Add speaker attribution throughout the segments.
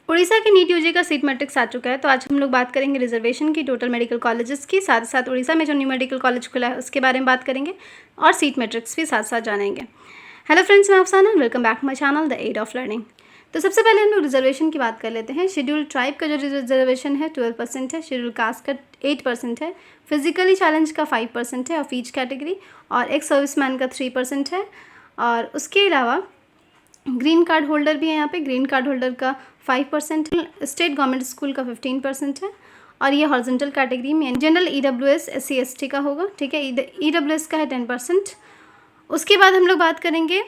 Speaker 1: उड़ीसा के NEET UG का seat matrix आ चुका है, तो आज हम लोग बात करेंगे रिजर्वेशन की, टोटल मेडिकल कॉलेजेस की, साथ साथ उड़ीसा में जो न्यू मेडिकल कॉलेज खुला है उसके बारे में बात करेंगे और सीट मैट्रिक्स भी साथ साथ जानेंगे। हेलो फ्रेंड्स, मैं Afsana, welcome back my channel the aid of learning. तो सबसे पहले हम लोग रिजर्वेशन की बात कर लेते हैं। शेड्यूल ट्राइब का जो रिजर्वेशन है 12% है, शेड्यूल कास्ट का 8% है, फिजिकली चैलेंज का 5% है ऑफ ईच कैटेगरी, और एक्स सर्विसमैन का 3% है। और उसके अलावा ग्रीन कार्ड होल्डर भी है, यहाँ पे ग्रीन कार्ड होल्डर का 5% है, स्टेट गवर्नमेंट स्कूल का 15% है, और ये हॉरिजॉन्टल कैटेगरी में जनरल EWS SC ST का होगा, ठीक है। EWS का है 10%। उसके बाद हम लोग बात करेंगे,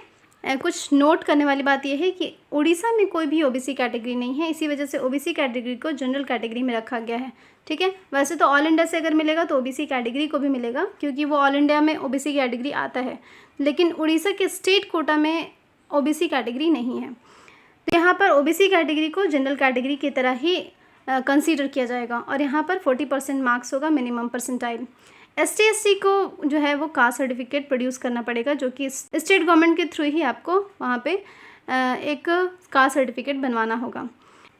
Speaker 1: कुछ नोट करने वाली बात यह है कि उड़ीसा में कोई भी OBC कैटेगरी नहीं है, इसी वजह से OBC कैटेगरी को जनरल कैटेगरी में रखा गया है, ठीक है। वैसे तो ऑल इंडिया से अगर मिलेगा तो OBC कैटेगरी को भी मिलेगा, क्योंकि वो ऑल इंडिया में OBC कैटेगरी आता है, लेकिन उड़ीसा के स्टेट कोटा में OBC कैटेगरी नहीं है। तो यहाँ पर OBC कैटेगरी को जनरल कैटेगरी की तरह ही कंसीडर किया जाएगा, और यहाँ पर 40% मार्क्स होगा मिनिमम परसेंटाइल। ST SC को जो है वो कास्ट सर्टिफिकेट प्रोड्यूस करना पड़ेगा, जो कि स्टेट गवर्नमेंट के थ्रू ही आपको वहाँ पे एक कास्ट सर्टिफिकेट बनवाना होगा।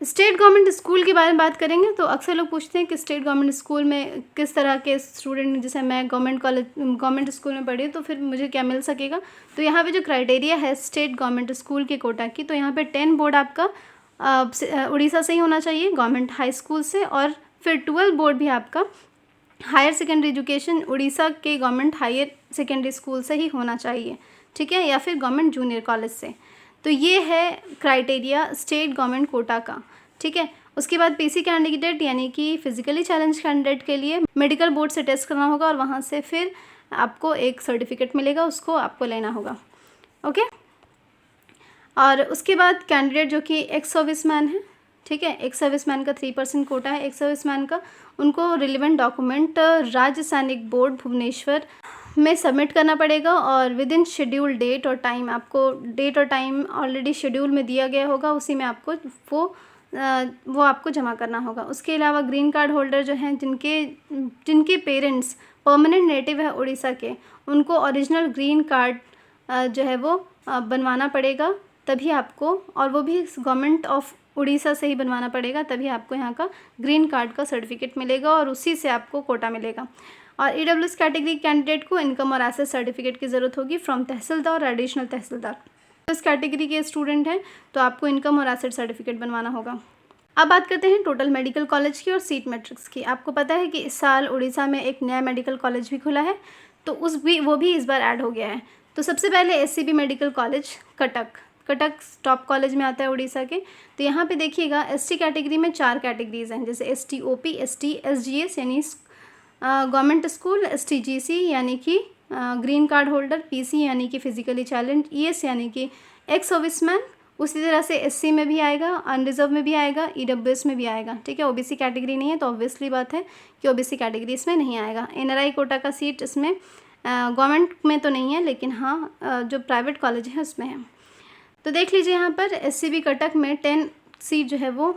Speaker 1: स्टेट गवर्नमेंट स्कूल के बारे में बात करेंगे तो अक्सर लोग पूछते हैं कि स्टेट गवर्नमेंट स्कूल में किस तरह के स्टूडेंट, जैसे मैं गवर्नमेंट स्कूल में पढ़ी तो फिर मुझे क्या मिल सकेगा। तो यहाँ पे जो क्राइटेरिया है स्टेट गवर्नमेंट स्कूल के कोटा की, तो यहाँ पे 10 बोर्ड आपका उड़ीसा से ही होना चाहिए, गवर्नमेंट हाई स्कूल से, और फिर 12 बोर्ड भी आपका हायर सेकेंडरी एजुकेशन उड़ीसा के गवर्नमेंट हायर सेकेंडरी स्कूल से ही होना चाहिए, ठीक है, या फिर गवर्नमेंट जूनियर कॉलेज से। तो ये है क्राइटेरिया स्टेट गवर्नमेंट कोटा का, ठीक है। उसके बाद PC कैंडिडेट यानी कि फिजिकली चैलेंज कैंडिडेट के लिए मेडिकल बोर्ड से टेस्ट करना होगा, और वहाँ से फिर आपको एक सर्टिफिकेट मिलेगा, उसको आपको लेना होगा, ओके। और उसके बाद कैंडिडेट जो कि एक्स सर्विसमैन है, ठीक है, एक्स सर्विसमैन का 3% कोटा है एक्स सर्विसमैन का, उनको रिलेवेंट डॉक्यूमेंट राज्य सैनिक बोर्ड भुवनेश्वर में सबमिट करना पड़ेगा, और विद इन शेड्यूल डेट और टाइम, आपको डेट और टाइम ऑलरेडी शेड्यूल में दिया गया होगा, उसी में आपको वो आपको जमा करना होगा। उसके अलावा ग्रीन कार्ड होल्डर जो हैं, जिनके पेरेंट्स परमानेंट नेटिव है उड़ीसा के, उनको ओरिजिनल ग्रीन कार्ड जो है वो बनवाना पड़ेगा, तभी आपको, और वो भी गवर्नमेंट ऑफ उड़ीसा से ही बनवाना पड़ेगा, तभी आपको यहाँ का ग्रीन कार्ड का सर्टिफिकेट मिलेगा, और उसी से आपको कोटा मिलेगा। और EWS कैटेगरी कैंडिडेट को इनकम और एसेट सर्टिफिकेट की ज़रूरत होगी फ्रॉम तहसीलदार और एडिशनल तहसीलदार। इस कैटेगरी के स्टूडेंट हैं तो आपको इनकम और एसेट सर्टिफिकेट बनवाना होगा। अब बात करते हैं टोटल मेडिकल कॉलेज की और सीट मैट्रिक्स की। आपको पता है कि इस साल उड़ीसा में एक नया मेडिकल कॉलेज भी खुला है, तो वो भी इस बार ऐड हो गया है। तो सबसे पहले SCB medical college Cuttack top college में आता है उड़ीसा के। तो यहाँ पे देखिएगा ST कैटेगरी में 4 कैटेगरीज हैं, जैसे ST OP, ST SGS यानी गवर्नमेंट स्कूल, ST GC यानी कि ग्रीन कार्ड होल्डर, PC यानी कि फिजिकली चैलेंज, ES यानी कि एक्स सर्विसमैन, उसी तरह से SC में भी आएगा, अनरिजर्व में भी आएगा, EWS में भी आएगा, ठीक है। OBC कैटेगरी नहीं है तो ऑब्वियसली बात है कि OBC कैटेगरी इसमें नहीं आएगा। NRI कोटा का सीट इसमें गवर्नमेंट में तो नहीं है, लेकिन हाँ जो प्राइवेट कॉलेज है उसमें है। तो देख लीजिए यहाँ पर SCB कटक में 10 सीट जो है वो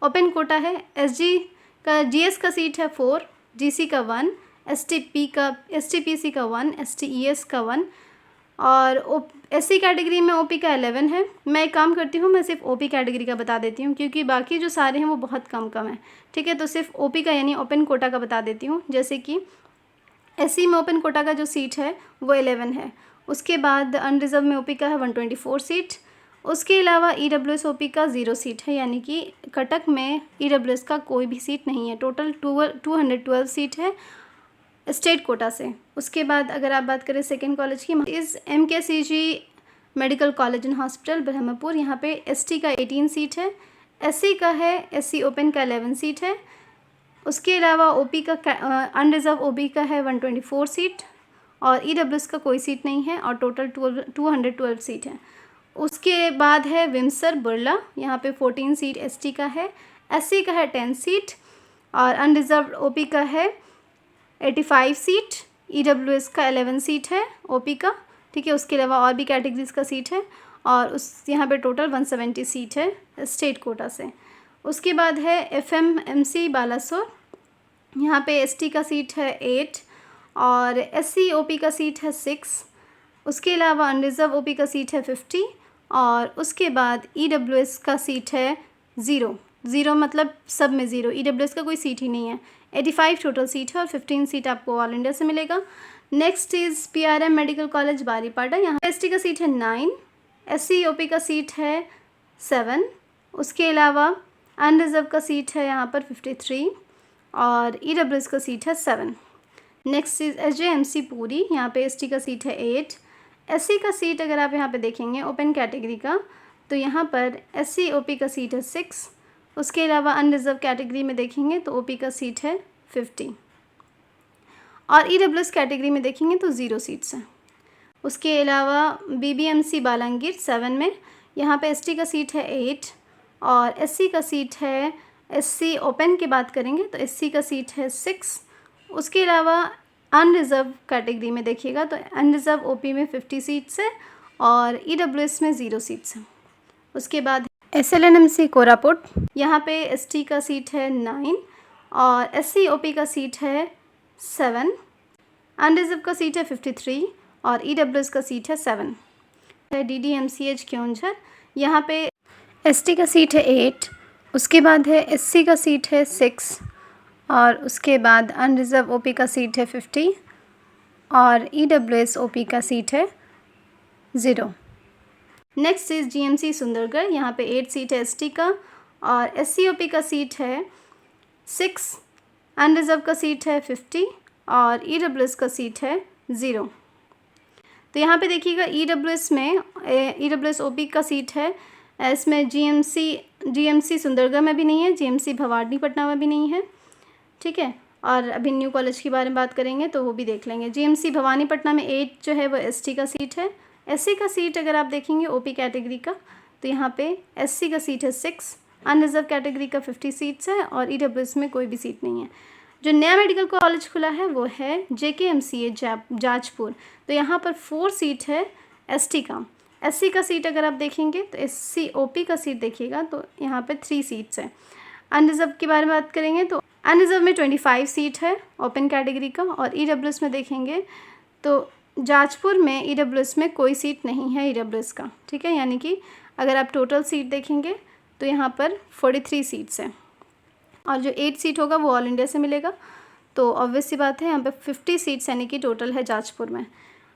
Speaker 1: ओपन कोटा है। GS का सीट है 4, GC का 1, STPC का 1, STES का 1, और SC कैटेगरी में OP का 11 है। मैं एक काम करती हूँ, मैं सिर्फ OP कैटेगरी का बता देती हूँ, क्योंकि बाकी जो सारे हैं वो बहुत कम है, ठीक है। तो सिर्फ OP का यानी ओपन कोटा का बता देती हूँ। जैसे कि SC में ओपन कोटा का जो सीट है वो 11 है। उसके बाद अनरिजर्व में OP का है 124 सीट। उसके अलावा EWS OP का 0 सीट है, यानी कि कटक में EWS का कोई भी सीट नहीं है। टोटल 212 सीट है स्टेट कोटा से। उसके बाद अगर आप बात करें सेकेंड कॉलेज की, इस MKCG medical college and hospital Brahmapur, यहाँ पे ST का 18 सीट है, SC का है, SC ओपन का 11 सीट है। उसके अलावा OP का अनरिजर्व OP का है 124 सीट, और EWS का कोई सीट नहीं है, और टोटल 212 सीट है। उसके बाद है विमसर बुर्ला, यहाँ पे 14 सीट ST का है, SC का है 10 सीट, और अनरिजर्व OP का है 85 सीट, EWS का 11 सीट है OP का, ठीक है। उसके अलावा और भी कैटेगरीज का सीट है, और यहाँ पे टोटल 170 सीट है स्टेट कोटा से। उसके बाद है FMMC बालासोर, यहाँ पे ST का सीट है 8, और SC OP का सीट है 6। उसके अलावा अनरिजर्व OP का सीट है 50, और उसके बाद EWS का सीट है ज़ीरो, ज़ीरो मतलब सब में ज़ीरो, EWS का कोई सीट ही नहीं है। 85 टोटल सीट है और 15 सीट आपको ऑल इंडिया से मिलेगा। Next is PRM medical college Baripada, यहाँ ST का सीट है 9, SC OP का सीट है 7, उसके अलावा अनरिजर्व का सीट है यहाँ पर 53 और EWS का सीट है 7। नेक्स्ट इज़ SJMC पूरी, यहाँ पे ST का सीट है 8, SC का सीट अगर आप यहाँ पे देखेंगे ओपन कैटेगरी का तो यहाँ पर SC OP का सीट है 6, उसके अलावा अनरिजर्व कैटेगरी में देखेंगे तो OP का सीट है 50 और EWS कैटेगरी में देखेंगे तो 0 सीट्स हैं। उसके अलावा BBMC बालांगीर 7 में, यहाँ पे ST का सीट है 8 और SC का सीट है, SC ओपन की बात करेंगे तो SC का सीट है 6। उसके अलावा अनरिजर्व कैटेगरी में देखिएगा तो अनरिजर्व OP में 50 सीट्स है और EWS में 0 सीट्स हैं। उसके बाद SLNMC कोरापुट, यहाँ पे ST का सीट है 9 और SC OP का सीट है 7, अनरिजर्व का सीट है 53 और EWS का सीट है 7। DDMCH क्योंझर, यहाँ पे ST का सीट है 8, उसके बाद है SC का सीट है 6 और उसके बाद अनरिजर्व OP का सीट है 50 और EWS OP का सीट है 0। नेक्स्ट इज़ GMC सुंदरगढ़, यहाँ पे 8 सीट है ST का और SC OP का सीट है 6, अनरिजर्व का सीट है 50 और EWS का सीट है 0। तो यहाँ पे देखिएगा EWS में EWS OP का सीट है, इसमें GMC सुंदरगढ़ में भी नहीं है, GMC भवानीपटना में भी नहीं है, ठीक है। और अभी न्यू कॉलेज के बारे में बात करेंगे तो वो भी देख लेंगे। GMC भवानीपटना में 8 जो है वो ST का सीट है। SC का सीट अगर आप देखेंगे OP कैटेगरी का तो यहाँ पे SC का सीट है 6, अनरिजर्व कैटेगरी का 50 सीट्स है और EWS में कोई भी सीट नहीं है। जो नया मेडिकल कॉलेज खुला है वो है JKMCH जाजपुर, तो यहाँ पर 4 सीट है ST का। SC का सीट अगर आप देखेंगे तो SC OP का सीट देखिएगा तो यहाँ पे 3 सीट्स है। अनरिजर्व के बारे में बात करेंगे तो अनरिजर्व में 25 सीट है ओपन कैटेगरी का और EWS में देखेंगे तो जाजपुर में EWS में कोई सीट नहीं है EWS का, ठीक है। यानी कि अगर आप टोटल सीट देखेंगे तो यहाँ पर 43 सीट्स हैं और जो 8 सीट होगा वो ऑल इंडिया से मिलेगा। तो ऑब्वियस सी बात है यहाँ पे 50 सीट्स यानी कि टोटल है जाजपुर में।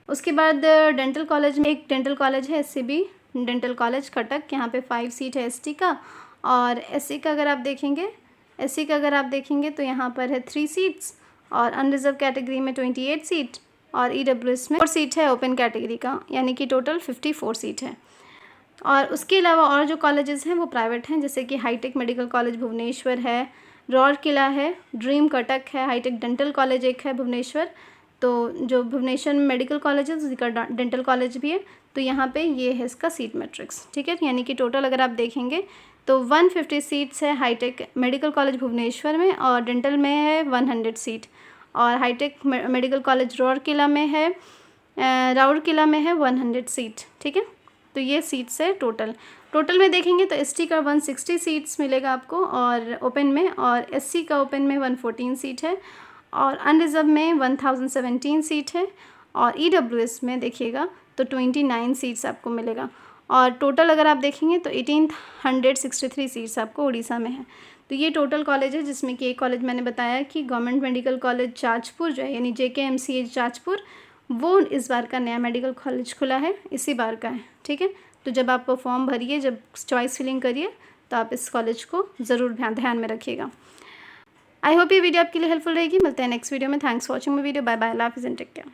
Speaker 1: उसके बाद डेंटल कॉलेज में एक डेंटल कॉलेज है SCB डेंटल कॉलेज कटक, यहाँ पे 5 सीट है ST का और SC का अगर आप देखेंगे तो यहाँ पर है 3 सीट्स और अनरिजर्व कैटेगरी में 28 सीट और EWS में 4 सीट है ओपन कैटेगरी का, यानी कि टोटल 54 सीट है। और उसके अलावा और जो कॉलेजेस हैं वो प्राइवेट हैं, जैसे कि हाईटेक मेडिकल कॉलेज भुवनेश्वर है, रौरकिला है, ड्रीम कटक है, हाईटेक डेंटल कॉलेज एक है भुवनेश्वर, तो जो भुवनेश्वर में मेडिकल कॉलेज है उसी का डेंटल कॉलेज भी है। तो यहाँ पे ये है इसका सीट मैट्रिक्स, ठीक है। यानी कि टोटल अगर आप देखेंगे तो 150 सीट्स है हाईटेक मेडिकल कॉलेज भुवनेश्वर में और डेंटल में है 100 सीट और हाईटेक मेडिकल कॉलेज रौरकिला में है 100 सीट, ठीक है। तो ये सीट्स है टोटल में देखेंगे तो ST का 160 सीट्स मिलेगा आपको और ओपन में, और SC का ओपन में 114 सीट है और अनरिजर्व में 1017 सीट है और EWS में देखिएगा तो 29 सीट्स आपको मिलेगा और टोटल अगर आप देखेंगे तो 1863 सीट्स आपको उड़ीसा में है। तो ये टोटल कॉलेज है, जिसमें कि एक कॉलेज मैंने बताया कि गवर्नमेंट मेडिकल कॉलेज जाजपुर जो है यानी JKMCH जाजपुर, वो इस बार का नया मेडिकल कॉलेज खुला है, इसी बार का है, ठीक है। तो जब आप फॉर्म भरिए, जब चॉइस फिलिंग करिए तो आप इस कॉलेज को ज़रूर ध्यान में रखिएगा। आई होप ये वीडियो आपके लिए हेल्पफुल रहेगी। मिलते हैं नेक्स्ट वीडियो में। Thanks for watching my video. Bye bye, love and take care.